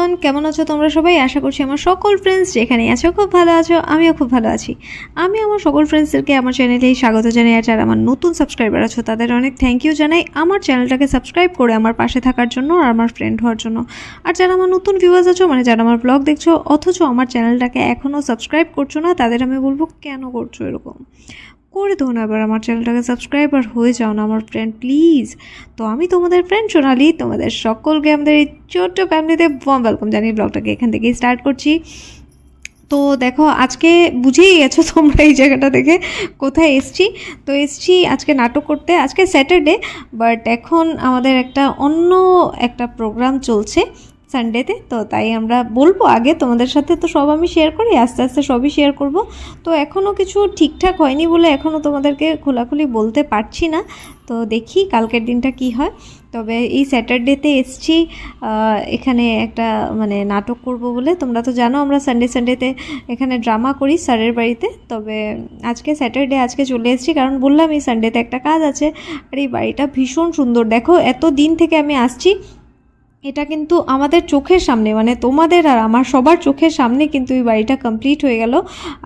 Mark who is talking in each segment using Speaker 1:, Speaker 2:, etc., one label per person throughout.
Speaker 1: Everyone, কেমন আছো তোমরা সবাই? আশা করছি আমার সকল ফ্রেন্ডস যেখানে আছো খুব ভালো আছো। আমিও খুব ভালো আছি। আমি আমার সকল ফ্রেন্ডসদেরকে আমার চ্যানেলেই স্বাগত জানাই। আর যারা আমার নতুন সাবস্ক্রাইবার আছো তাদের অনেক থ্যাংক ইউ জানাই আমার চ্যানেলটাকে সাবস্ক্রাইব করে আমার পাশে থাকার জন্য আর আমার ফ্রেন্ড হওয়ার জন্য। আর যারা আমার নতুন ভিউয়ার্স আছো, মানে যারা আমার ব্লগ দেখছো অথচ আমার চ্যানেলটাকে এখনও সাবস্ক্রাইব করছো না, তাদের আমি বলবো কেন করছো এরকম? করে দাও না এবার আমার চ্যানেলটাকে সাবস্ক্রাইব আর হয়ে যাও না আমার ফ্রেন্ড প্লিজ। তো আমি তোমাদের ফ্রেন্ড সোনালি, তোমাদের সকলকে আমাদের এই ছোট্ট ফ্যামিলিতে ওয়ার্ম ওয়েলকাম জানিয়ে ব্লগটাকে এখান থেকেই স্টার্ট করছি। তো দেখো, আজকে বুঝেই গেছো তোমরা এই জায়গাটা দেখে কোথায় এসছি। তো এসছি আজকে নাটক করতে। আজকে স্যাটারডে, বাট এখন আমাদের অন্য একটা প্রোগ্রাম চলছে সানডেতে। তো তাই আমরা বলবো, আগে তোমাদের সাথে তো সব আমি শেয়ার করি, আস্তে আস্তে সবই শেয়ার করব। তো এখনও কিছু ঠিকঠাক হয়নি বলে এখনও তোমাদেরকে খোলাখুলি বলতে পারছি না। তো দেখি কালকের দিনটা কি হয়। তবে এই স্যাটারডেতে এসছি এখানে মানে নাটক করব বলে। তোমরা তো জানো আমরা সানডেতে এখানে ড্রামা করি স্যারের বাড়িতে। তবে আজকে স্যাটারডে, আজকে চলে এসেছি কারণ বললাম এই সানডেতে একটা কাজ আছে। আর এই বাড়িটা ভীষণ সুন্দর। দেখো, এত দিন থেকে আমি আসছি, এটা কিন্তু আমাদের চোখের সামনে, মানে তোমাদের আর আমার সবার চোখের সামনে কিন্তু এই বাড়িটা কমপ্লিট হয়ে গেল।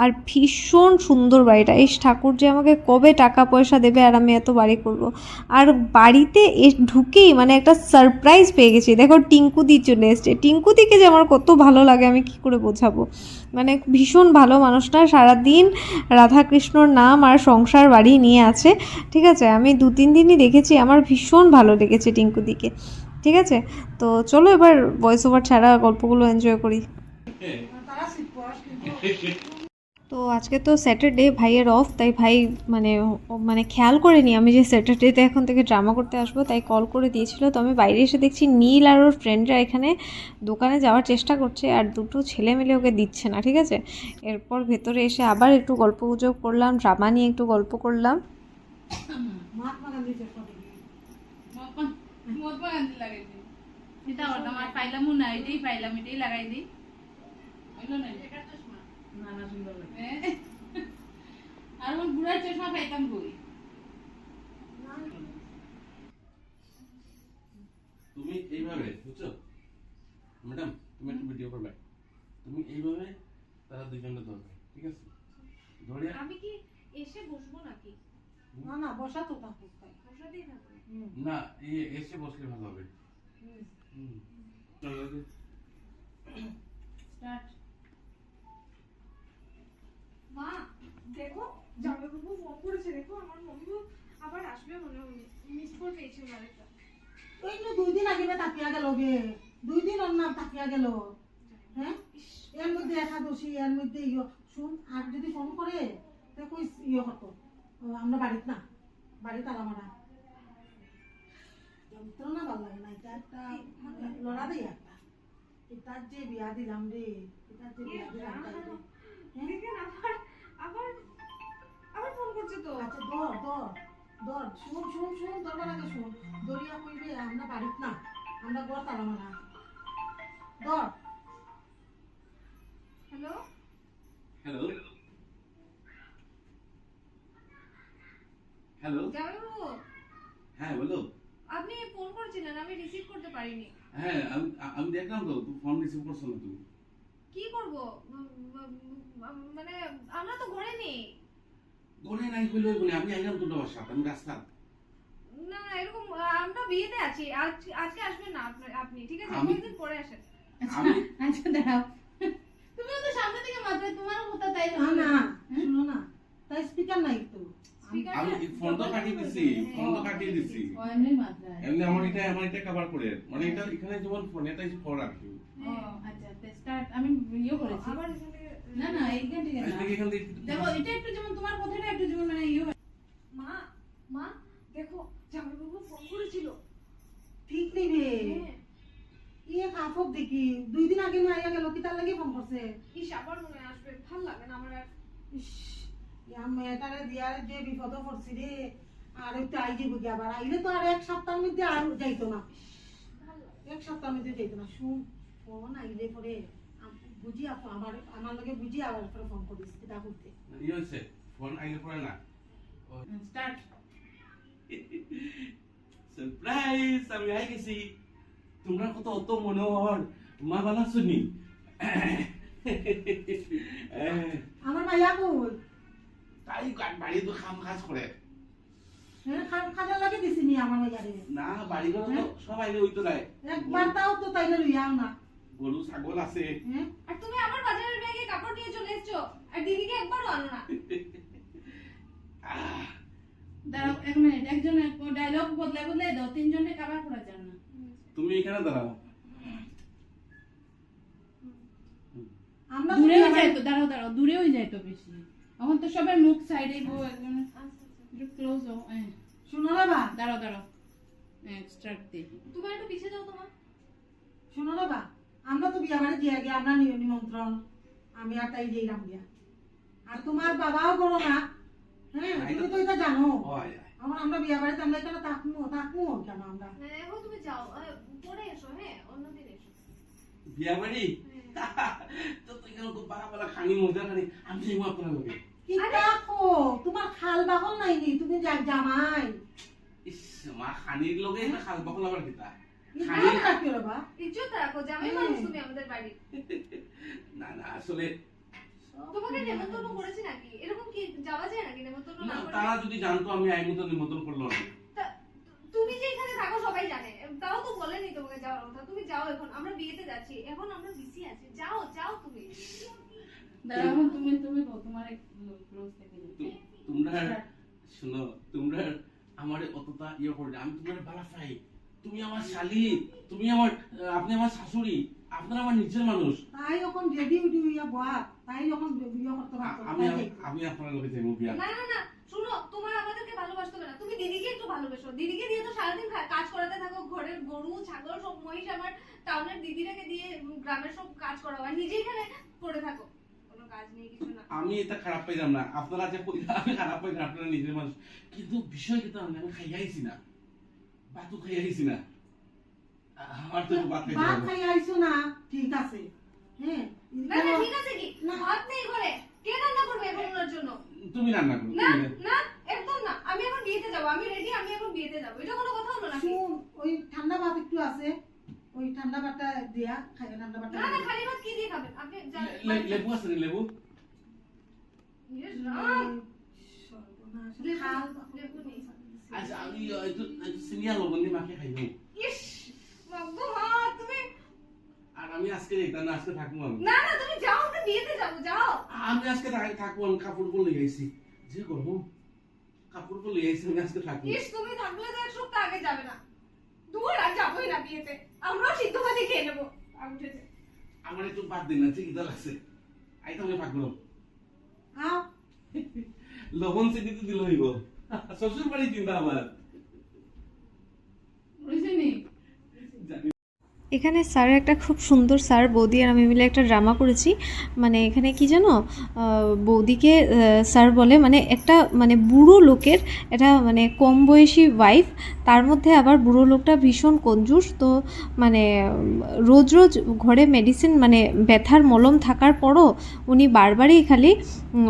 Speaker 1: আর ভীষণ সুন্দর বাড়িটা। এই ঠাকুর যে আমাকে কবে টাকা পয়সা দেবে আর আমি এত বাড়ি করব। আর বাড়িতে ঢুকেই মানে একটা সারপ্রাইজ পেয়ে গেছি। দেখো, টিঙ্কুদি চলে এসছে। টিঙ্কুদিকে যে আমার কত ভালো লাগে আমি কি করে বোঝাবো। মানে ভীষণ ভালো মানুষটা, সারাদিন রাধাকৃষ্ণর নাম আর সংসার বাড়ি নিয়ে আছে। ঠিক আছে, আমি 2-3 দিনই দেখেছি, আমার ভীষণ ভালো লেগেছে টিঙ্কুদিকে। ঠিক আছে, তো চলো এবার ভয়েস ওভার ছাড়া গল্পগুলো এনজয় করি। তো আজকে তো স্যাটারডে, ভাইয়ের অফ, তাই ভাই মানে খেয়াল করেনি আমি যে স্যাটারডেতে এখন থেকে ড্রামা করতে আসবো, তাই কল করে দিয়েছিল। তো আমি বাইরে এসে দেখছি নীল আর ওর ফ্রেন্ডরা এখানে দোকানে যাওয়ার চেষ্টা করছে, আর দুটো ছেলে মিলে ওকে দিচ্ছে না। ঠিক আছে, এরপর ভেতরে এসে আবার একটু গল্প গুজব করলাম, ড্রামা নিয়ে একটু গল্প করলাম।
Speaker 2: তুমি এইভাবে বুঝছো ম্যাডাম, তুমি একটা ভিডিও করবে, তুমি এইভাবে তারা দুজনকে ধরবে, ঠিক আছে? ধরে
Speaker 1: আমি কি এসে বসবো নাকি?
Speaker 3: না না, বসা তো থাকুক,
Speaker 1: বসাতেই থাকবো।
Speaker 2: না, এসে বসলে ভালো হবে। চলো
Speaker 1: স্টার্ট। মা দেখো, জামাইবাবু ফোন করেছে। দেখো, আমার মম্মি আবার আসবে মনে হয়, মিস কল পেয়েছে ওনার একটা।
Speaker 3: ওই তো 2 দিন আগে তাকিয়া গেল গে, 2 দিন ওর নাম তাকিয়া গেল। হ্যাঁ, এর মধ্যে একাদশী, এর মধ্যে শুন, আর যদি ফোন করে তা কই হতো আমরা বাড়িতে না, বাড়ি তালা মারা যন্ত্রণা ভালো লাগে না। এটা একটা লড়া দেয় একটা, এটার যে বিয়া দিলাম রে, এটার যে বিয়া দিলাম তাই রে।
Speaker 1: দেখেন আবার আবার আবার ফোন করছে তো।
Speaker 3: আচ্ছা ধর ধর ধর, শুন শুন শুন, ধরবার আগে শুন। দরিয়া কইবে আমরা বাড়িত না, আমরা গড় তালা মারা। ধর।
Speaker 1: হ্যালো
Speaker 2: হ্যালো হ্যালো,
Speaker 1: জামাইবাবু,
Speaker 2: হ্যাঁ বলো।
Speaker 1: আপনি ফোন করেছিলেন, আমি রিসিভ করতে পারিনি।
Speaker 2: হ্যাঁ, আমি দেখলাম তো তুমি ফোন রিসিভ করছো না। তুমি
Speaker 1: কি করব? মানে আমরা তো ঘরে নেই।
Speaker 2: ধরে নাই কইলে বলে আমি আইলাম তো বাবার সাথে, আমি রাস্তা।
Speaker 1: না না, এরকম আমরা বিয়েতে আছি। আজকে আসবেন না আপনি, ঠিক আছে?
Speaker 2: আমি-
Speaker 1: কয়েকদিন পরে আসেন।
Speaker 2: আমি
Speaker 4: আচ্ছা দাঁড়াও, তুমি তো সামনে থেকে মাত্র তোমার কথা তাই
Speaker 3: না না, শুনো না, তাই স্পিকার নাই তো।
Speaker 1: স্পিকার
Speaker 2: আমি ফোন তো কাটিয়ে দিছি, ফোন তো কাটিয়ে দিছি।
Speaker 4: এমনি মাত্রা।
Speaker 2: এমনি আমার এটা কভার করে, মানে এটা এখানে যেমন ফোন, এটা ফোন আর কি।
Speaker 4: ও আচ্ছা, স্টার্ট। আমি করেছি।
Speaker 1: আবার এখানে
Speaker 4: না না, এইখান থেকে না।
Speaker 2: এখান থেকে
Speaker 4: দেখো, এটা একটু যেমন তোমার কথাটা একটু যেমন মানে হয়।
Speaker 1: মা মা দেখো, জামাইবাবু ফোন করেছিল।
Speaker 3: ঠিক নিবে
Speaker 1: হ্যাঁ।
Speaker 3: ইয়ে কাপড় দেখি 2 দিন আগে নিয়ে আইয়া গেল, কি তার লাগি ফোন করছে?
Speaker 1: ইস, আবার মনে হয় আসবে, ভাল লাগে না আমার আর।
Speaker 3: ইস, ইয়া মেয়েটারে দিয়ার যে বিপদ পড়ছি রে। আর একটু আই যাইব কি, আবার আইলে তো আর 1 সপ্তাহের মধ্যে আর যাইতো না,
Speaker 1: ভাল লাগে।
Speaker 3: 1 সপ্তাহের মধ্যে যাইতো না। শুন, ফোন আইলে পরে বুঝি আমার লগে বুঝি আবার পরে ফোন করিস এটা করতে।
Speaker 2: হয়েছে, ফোন আইলে পরে না।
Speaker 4: স্টার্ট।
Speaker 2: সারপ্রাইজ, আমি আই গেছি। তোমরা কত অত মনোহর, মা ভালো আছো নি?
Speaker 3: আমার মাইয়া কই
Speaker 2: তাই বাড়ি তো কাম কাজ করে
Speaker 3: হ্যাঁ খাবার লাগে দিছি নি আমার মাইয়ারে
Speaker 2: না, বাড়ি ঘর তো সবাই ওই তো নাই,
Speaker 3: একবার তাও তো তাইলে লইয়াও না
Speaker 2: গরু ছাগল আছে।
Speaker 3: হ্যাঁ
Speaker 4: আর তুমি আবার বাজারের ব্যাগে কাপড় নিয়ে চলে এসছো আর দিদিকে একবারও আনো না।
Speaker 2: আহ,
Speaker 4: দাঁড়াও 1 মিনিট, একজন ডায়লগ বদলে দাও, তিনজনে কাবার করা যান না।
Speaker 2: তুমি এখানে দাঁড়াও।
Speaker 3: আমরা
Speaker 4: দূরেও যাইতো, দাঁড়াও দূরেও যাইতো বেশি। এখন তো সবার মুখ সাইডে গো, একদম একটু ক্লোজ হও।
Speaker 3: শুনো রে বা
Speaker 4: দাঁড়াও স্টার্ট দে। তুমি একটু পিছে যাও তোমার।
Speaker 3: শুনো রে বা আমরা তো বিয়া বাড়ি দিয়ে গিয়ে আমরা নিমন্ত্রণ আমি আর তাই দিলাম বিয়া আর তোমার বাবাও করো না হ্যাঁ তুমি তো এটা জানো
Speaker 2: হয়।
Speaker 3: আমরা বিয়া বাড়িতে আমরা এখানে থাকবো কেন আমরা
Speaker 4: এখন তুমি যাও, পরে এসো, হ্যাঁ অন্যদিন এসো।
Speaker 2: বিয়া বাড়ি তো তুই কেন তো বালা খানি মজা খানি আমি যাইবো আপনার লগে।
Speaker 3: কি দেখো তোমার খাল বাহল নাই নি তুমি জামাই
Speaker 2: ইস মা খানির লগে এটা খাল বকল আবার কিতা
Speaker 3: খালি রাখি রে বা
Speaker 4: ইজ্জত রাখো, জামাই মানুষ তুমি আমাদের বাড়ির।
Speaker 2: না না আসলে
Speaker 4: তোমাকে নেমন্তন্ন করেছি নাকি? এরকম কি যাওয়া যায় নাকি নেমন্তন্ন
Speaker 2: না,
Speaker 4: না করে?
Speaker 2: তারা যদি জানতো আমি আইনি তো নিমন্ত্রণ করলো না।
Speaker 4: তুমি যে এখানে থাকো সবাই জানে, তাও তো বলেনি তোমাকে যাওয়ার কথা। তুমি যাও, এখন আমরা বিয়েতে যাচ্ছি, এখন আমরা বিসি আছি, যাও তুমি।
Speaker 5: এখন তুমি তোমার ক্লোজ থেকে
Speaker 2: তোমরা শুনো, তোমরা আমারে অতটা ইয়ে করে আমি তোমার বালা পাই। তুমি আমার শালি, তুমি আমার আপনি আমার শাশুড়ি, আপনারা আমার নিজের মানুষ।
Speaker 3: তাই যখন রেডি উডি হইয়া বয়া তাই যখন বিয়ে করতে পারতো
Speaker 2: আমি আপনার লগে যাইবো বিয়া।
Speaker 4: না শুনো, তোমার আমাদেরকে ভালোবাসতে হবে না, তুমি দিদিকে একটু ভালোবাসো। দিদিকে দিয়ে তো সারাদিন কাজ করাতে থাকো, ঘরের গরু ছাগল সব মহিষ আমার টাউনের দিদিরাকে দিয়ে গ্রামের সব কাজ করাও, আর নিজে এখানে পড়ে থাকো, কোনো কাজ নেই কিছু না।
Speaker 2: আমি এটা খারাপ পাইলাম না, আপনারা যে আমি খারাপ পাই না, আপনারা নিজের মানুষ। কিন্তু বিষয় কিন্তু আমি খাইয়াইছি না, বাতু খাইয়াইছি না, আমার তো ভাত খাইতে
Speaker 3: ভাত
Speaker 2: হবে।
Speaker 3: খাই আইছো না ঠিক আছে হ্যাঁ
Speaker 4: না ঠিক আছে কি, ভাত নেই ঘরে, কে রান্না করবে এখন ওনার জন্য?
Speaker 2: তুমি রান্না করো।
Speaker 4: না না একদম না, আমি এখন বিয়েতে যাবো, আমি রেডি, আমি এখন বিয়েতে যাবো, এটা কোনো কথা হলো নাকি?
Speaker 3: শুন ওই ঠান্ডা ভাত একটু আছে ওই ঠান্ডা ভাতটা দিয়া খাই ঠান্ডা ভাতটা
Speaker 4: না খালি ভাত কি দিয়ে খাবেন আপনি?
Speaker 2: লেবু আছে নি লেবু?
Speaker 4: ইয়েস রাম,
Speaker 3: সর্বনাশ
Speaker 4: লেবু-
Speaker 3: খাল
Speaker 4: লেবু নেই।
Speaker 2: আচ্ছা আমি একটু সিনিয়র লবণ দিয়ে মাখিয়ে খাইবো।
Speaker 4: ইস মাগো মা, তুমি
Speaker 2: আর আমি আজকে দেখতাম না, আজকে থাকবো আমি।
Speaker 4: না তুমি যাও, আমরা বিয়েতে যাবো, যাও।
Speaker 2: আমি আজকে থাকবো, আমি কাপড় পরে লিয়ে আইছি, যে গরম কাপড় পরে লিয়ে আইছি, আমি আজকে থাকবো।
Speaker 4: ইস তুমি থাকলে তো 1 সপ্তাহ আগে যাবে না, দূর আর যাবোই না বিয়েতে, আমরাও সিদ্ধ ভাতে খেয়ে নেবো। আমি উঠেছে
Speaker 2: আমার একটু বাদ দিন না, ঠিক ইতা লাগছে। আই তো আমি থাকবো,
Speaker 3: আও
Speaker 2: লবণ চিনি তো দিল হইব। শ্বশুর বাড়ি চিন্তা আমার
Speaker 5: বুঝিনি
Speaker 2: জানি।
Speaker 1: এখানে স্যারের একটা খুব সুন্দর, স্যার বৌদি আর আমি মিলে একটা ড্রামা করেছি। মানে এখানে কি জানো, বৌদিকে স্যার বলে মানে একটা মানে বুড়ো লোকের এটা মানে কম বয়সী ওয়াইফ, তার মধ্যে আবার বুড়ো লোকটা ভীষণ কঞ্জুস। তো মানে রোজ ঘরে মেডিসিন মানে ব্যথার মলম থাকার পরও উনি বারবারই খালি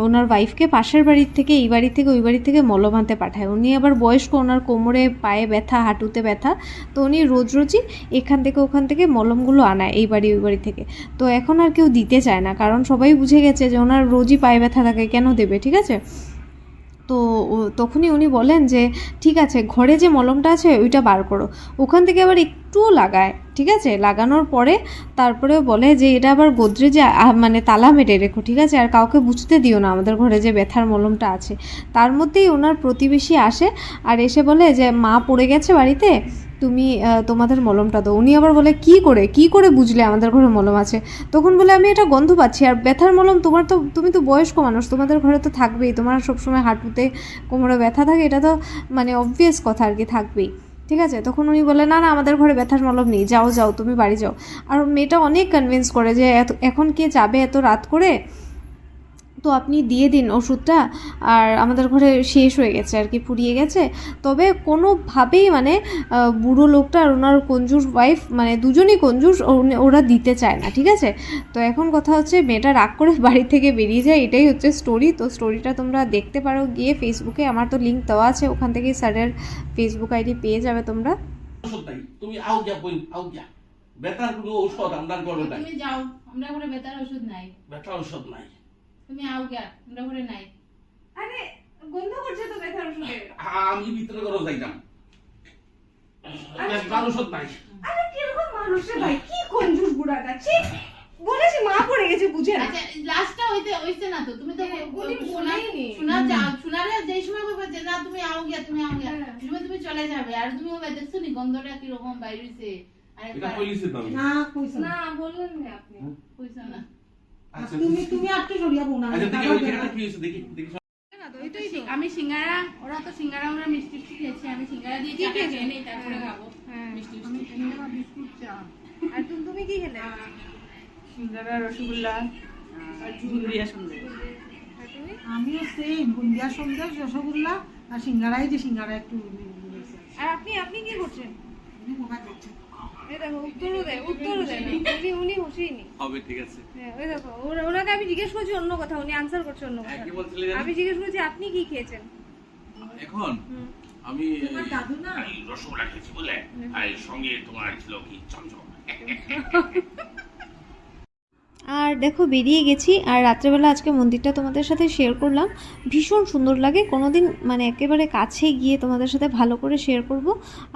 Speaker 1: ওনার ওয়াইফকে পাশের বাড়ির থেকে এই বাড়ি থেকে ওই বাড়ি থেকে মলম আনতে পাঠায়। উনি আবার বয়স্ক, ওনার কোমরে পায়ে ব্যথা, হাঁটুতে ব্যথা, তো উনি রোজই এখান থেকে ওখান থেকে মলমগুলো আনায় এই বাড়ি ওই বাড়ি থেকে। তো এখন আর কেউ দিতে চায় না, কারণ সবাই বুঝে গেছে যে ওনার রোজই পায়ে ব্যথা থাকে, কেন দেবে, ঠিক আছে। তো তখনই উনি বলেন যে ঠিক আছে, ঘরে যে মলমটা আছে ওইটা বার করো। ওখান থেকে আবার একটুও লাগায়, ঠিক আছে। লাগানোর পরে তারপরে বলে যে এটা আবার গোদরেজে মানে তালা মেরে রেখো, ঠিক আছে, আর কাউকে বুঝতে দিও না আমাদের ঘরে যে ব্যথার মলমটা আছে। তার মধ্যেই ওনার প্রতিবেশী আসে আর এসে বলে যে মা পড়ে গেছে বাড়িতে, তুমি তোমাদের মলমটা দাও। উনি আবার বলে কি করে বুঝলে আমাদের ঘরে মলম আছে? তখন বলে আমি এটা গন্ধ পাচ্ছি, আর ব্যথার মলম তুমি তো বয়স্ক মানুষ, তোমাদের ঘরে তো থাকবেই, তোমার সবসময় হাঁটুতে কোমরে ব্যথা থাকে, এটা তো মানে অবভিয়াস কথা আর কি, থাকবেই, ঠিক আছে। তখন উনি বলে না আমাদের ঘরে ব্যথার মলম নেই, যাও তুমি বাড়ি যাও। আর মেয়েটা অনেক কনভিন্স করে যে এখন কে যাবে এত রাত করে, তো আপনি দিয়ে দিন ওষুধটা, আর আমাদের ঘরে শেষ হয়ে গেছে আর কি, ফুরিয়ে গেছে। তবে কোনোভাবেই মানে বুড়ো লোকটা আর ওনার কঞ্জুস ওয়াইফ মানে দুজনই কঞ্জুস, ওরা দিতে চায় না, ঠিক আছে। তো এখন কথা হচ্ছে মেয়েটা রাগ করে বাড়ি থেকে বেরিয়ে যায়, এটাই হচ্ছে স্টোরি। তো স্টোরিটা তোমরা দেখতে পারো গিয়ে ফেসবুকে, আমার তো লিঙ্ক দেওয়া আছে, ওখান থেকেই স্যারের ফেসবুক আইডি পেয়ে যাবে তোমরা।
Speaker 2: সত্যাই তুমি আও গিয়া বই আও গিয়া ব্যথার কোনো ঔষধ আমরা ঘরে নাই,
Speaker 5: তুমি যাও, আমরা ঘরে বেতার ওষুধ নাই।
Speaker 2: ব্যথার ঔষধ নাই।
Speaker 5: তুমি আও গিয়া, আমরা ঘরে নাই।
Speaker 4: আরে গন্ধ করছে তো ব্যথার ওষুধে।
Speaker 2: আমি ভিতরে ঘরে যাইতাম, ব্যথার ঔষধ নাই।
Speaker 4: আরে কিরকম মানুষ রে ভাই, কি কঞ্জুস বুড়াটা, ছি। বলেছি মা পড়ে গেছে, বুঝে না।
Speaker 5: আচ্ছা লাস্টটা হইছে না তো, তুমি তো
Speaker 4: উনি বলেইনি।
Speaker 5: শোনারে যেই সময় বলবে যে না তুমি আও গিয়া, তুমি আও গিয়া, তুমি চলে যাবে। আর তুমি ওই দেখছো নি গন্ধটা কি রকম বাইরে হইছে। আর
Speaker 2: এটা কইলিছে তো আমি।
Speaker 3: না কইছ
Speaker 4: না বললেন না আপনি।
Speaker 5: কইছো না।
Speaker 2: আচ্ছা
Speaker 3: তুমি আটকে সরিয়া বউ না
Speaker 2: আচ্ছা দেখি ওই জায়গাটা কি হইছে, দেখি দেখি।
Speaker 5: আমি সিঙ্গারা, ওরা তো সিঙ্গারা আমরা মিষ্টি খেয়েছি, আমি সিঙ্গারা দিয়ে চা খেয়ে নেই, তারপরে খাবো মিষ্টি।
Speaker 4: আর তুমি কি খেলে?
Speaker 6: সিঙ্গারা, রসগোল্লা আর বুন্দিয়া সন্দেশ।
Speaker 4: আর তুমি?
Speaker 3: আমিও সেম বুন্দিয়া সন্দেশ, রসগোল্লা আর সিঙ্গারাই, যে সিঙ্গারা একটু
Speaker 4: আর আপনি কি করছেন?
Speaker 3: মোবাইল দেখছি।
Speaker 4: এই দেখো উত্তরও দেয় না। উনি হুঁশিনি।
Speaker 2: হবে, ঠিক আছে।
Speaker 4: হ্যাঁ ওই দেখো, ওনাকে আমি জিজ্ঞেস করছি অন্য কথা, উনি আনসার করছে অন্য কথা।
Speaker 2: কি বলছিলেন?
Speaker 4: আমি জিজ্ঞেস করছি আপনি কি খেয়েছেন?
Speaker 2: এখন আমি
Speaker 3: তোমার দাদু না
Speaker 7: এই রসগোল্লা খেয়েছি বলে, আর সঙ্গে তোমার ছিল কি চমচম।
Speaker 1: আর দেখো বেরিয়ে গেছি, আর রাত্রেবেলা আজকে মন্দিরটা তোমাদের সাথে শেয়ার করলাম। ভীষণ সুন্দর লাগে, কোনোদিন মানে একেবারে কাছে গিয়ে তোমাদের সাথে ভালো করে শেয়ার করব।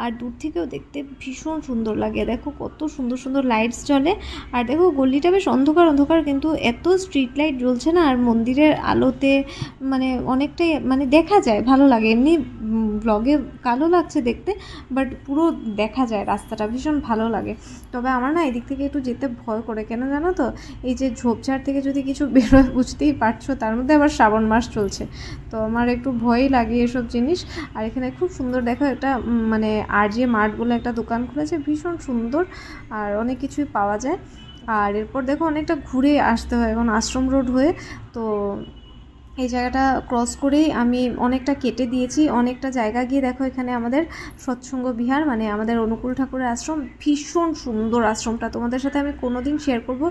Speaker 1: আর দূর থেকেও দেখতে ভীষণ সুন্দর লাগে, দেখো কত সুন্দর সুন্দর লাইটস জ্বলে। আর দেখো গলিটা বেশ অন্ধকার অন্ধকার, কিন্তু এত স্ট্রিট লাইট জ্বলছে না, আর মন্দিরের আলোতে মানে অনেকটাই মানে দেখা যায়, ভালো লাগে। এমনি ব্লগে কালো লাগছে দেখতে, বাট পুরো দেখা যায় রাস্তাটা, ভীষণ ভালো লাগে। তবে আমার না এদিক থেকে একটু যেতে ভয় করে, কেন জানো তো? এই যে ঝোপঝাড় থেকে যদি কিছু বেরোয়, বুঝতেই পারছো, তার মধ্যে আবার শ্রাবণ মাস চলছে, তো আমার একটু ভয়ই লাগে এসব জিনিস। আর এখানে খুব সুন্দর দেখো একটা মানে RJ মার্ট বলে একটা দোকান খুলেছে, ভীষণ সুন্দর, আর অনেক কিছুই পাওয়া যায়। আর এরপর দেখো অনেকটা ঘুরে আসতে হয় এখন আশ্রম রোড হয়ে, তো এই জায়গাটা ক্রস করেই আমি অনেকটা কেটে দিয়েছি, অনেকটা জায়গা গিয়ে দেখো এখানে আমাদের সৎসঙ্গ বিহার, মানে আমাদের অনুকূল ঠাকুরের আশ্রম। ভীষণ সুন্দর আশ্রমটা, তোমাদের সাথে আমি কোনো দিন শেয়ার করব।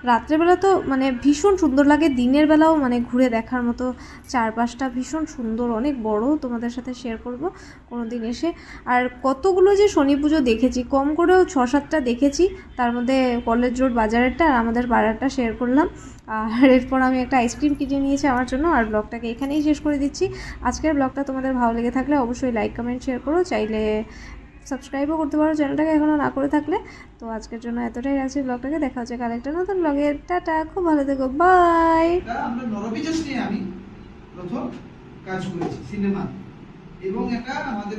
Speaker 1: রাত্রেবেলা তো মানে ভীষণ সুন্দর লাগে, দিনের বেলাও মানে ঘুরে দেখার মতো, চারপাশটা ভীষণ সুন্দর, অনেক বড়, তোমাদের সাথে শেয়ার করব কোনো দিন এসে। আর কতগুলো যে শনি পুজো দেখেছি, কম করেও 6-7টা দেখেছি, তার মধ্যে কলেজ রোড বাজারেরটা আর আমাদের পাড়ারটা শেয়ার করলাম। আর এরপর আমি একটা আইসক্রিম কিনে নিয়েছি আমার জন্য। আর ব্লগটাকে এখানেই শেষ করে দিচ্ছি। আজকের ব্লগটা তোমাদের ভালো লেগে থাকলে অবশ্যই লাইক কমেন্ট শেয়ার করো, চাইলে সাবস্ক্রাইবও করতে পারো চ্যানেলটাকে এখনও না করে থাকলে। তো আজকের জন্য এতটাই রাখছি ব্লগটাকে, দেখা হচ্ছে কাল একটা নতুন ব্লগে। টাটা, খুব ভালো থেকো, বাই।
Speaker 8: আমরা নরপিচাস নিয়ে আমি প্রথম কাজ করেছি সিনেমা, এবং এটা আমাদের